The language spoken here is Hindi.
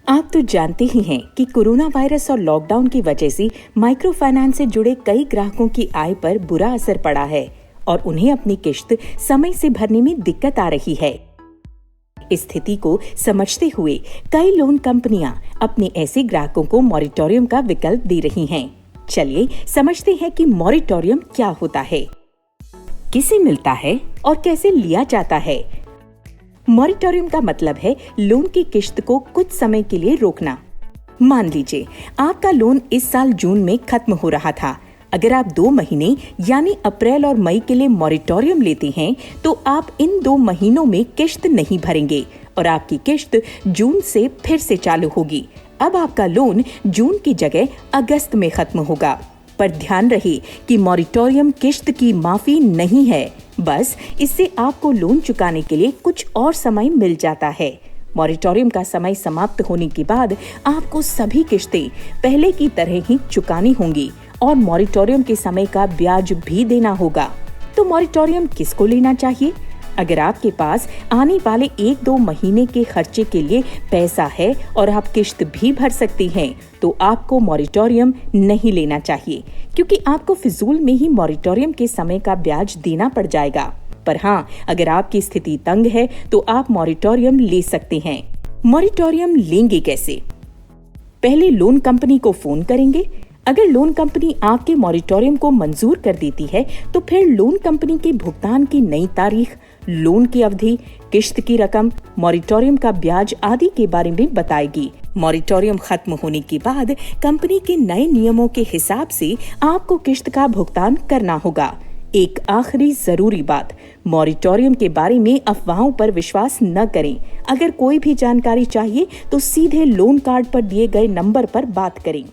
आप तो जानते ही हैं कि कोरोना वायरस और लॉकडाउन की वजह से माइक्रो फाइनेंस से जुड़े कई ग्राहकों की आय पर बुरा असर पड़ा है और उन्हें अपनी किश्त समय से भरने में दिक्कत आ रही है। इस स्थिति को समझते हुए कई लोन कंपनियां अपने ऐसे ग्राहकों को मॉरिटोरियम का विकल्प दे रही हैं। चलिए समझते हैं कि मॉरिटोरियम क्या होता है, किसे मिलता है और कैसे लिया जाता है। मॉरिटोरियम का मतलब है लोन की किश्त को कुछ समय के लिए रोकना। मान लीजिए आपका लोन इस साल जून में खत्म हो रहा था। अगर आप 2 महीने यानी अप्रैल और मई के लिए मॉरिटोरियम लेते हैं तो आप इन 2 महीनों में किश्त नहीं भरेंगे और आपकी किश्त जून से फिर से चालू होगी। अब आपका लोन जून की जगह अगस्त में खत्म होगा। पर ध्यान रहे कि मॉरिटोरियम किश्त की माफी नहीं है, बस इससे आपको लोन चुकाने के लिए कुछ और समय मिल जाता है। मॉरिटोरियम का समय समाप्त होने के बाद आपको सभी किश्तें पहले की तरह ही चुकानी होंगी और मॉरिटोरियम के समय का ब्याज भी देना होगा। तो मॉरिटोरियम किसको लेना चाहिए? अगर आपके पास आने वाले 1-2 महीने के खर्चे के लिए पैसा है और आप किश्त भी भर सकते हैं तो आपको मॉरिटोरियम नहीं लेना चाहिए, क्योंकि आपको फिजूल में ही मॉरिटोरियम के समय का ब्याज देना पड़ जाएगा। पर हाँ, अगर आपकी स्थिति तंग है तो आप मॉरिटोरियम ले सकते हैं। मॉरिटोरियम लेंगे कैसे? पहले लोन कंपनी को फोन करेंगे। अगर लोन कंपनी आपके मॉरिटोरियम को मंजूर कर देती है तो फिर लोन कंपनी के भुगतान की नई तारीख, लोन की अवधि, किश्त की रकम, मॉरिटोरियम का ब्याज आदि के बारे में बताएगी। मॉरिटोरियम खत्म होने के बाद कंपनी के नए नियमों के हिसाब से आपको किश्त का भुगतान करना होगा। एक आखिरी जरूरी बात, मॉरिटोरियम के बारे में अफवाहों पर विश्वास न करें। अगर कोई भी जानकारी चाहिए तो सीधे लोन कार्ड पर दिए गए नंबर पर बात करें।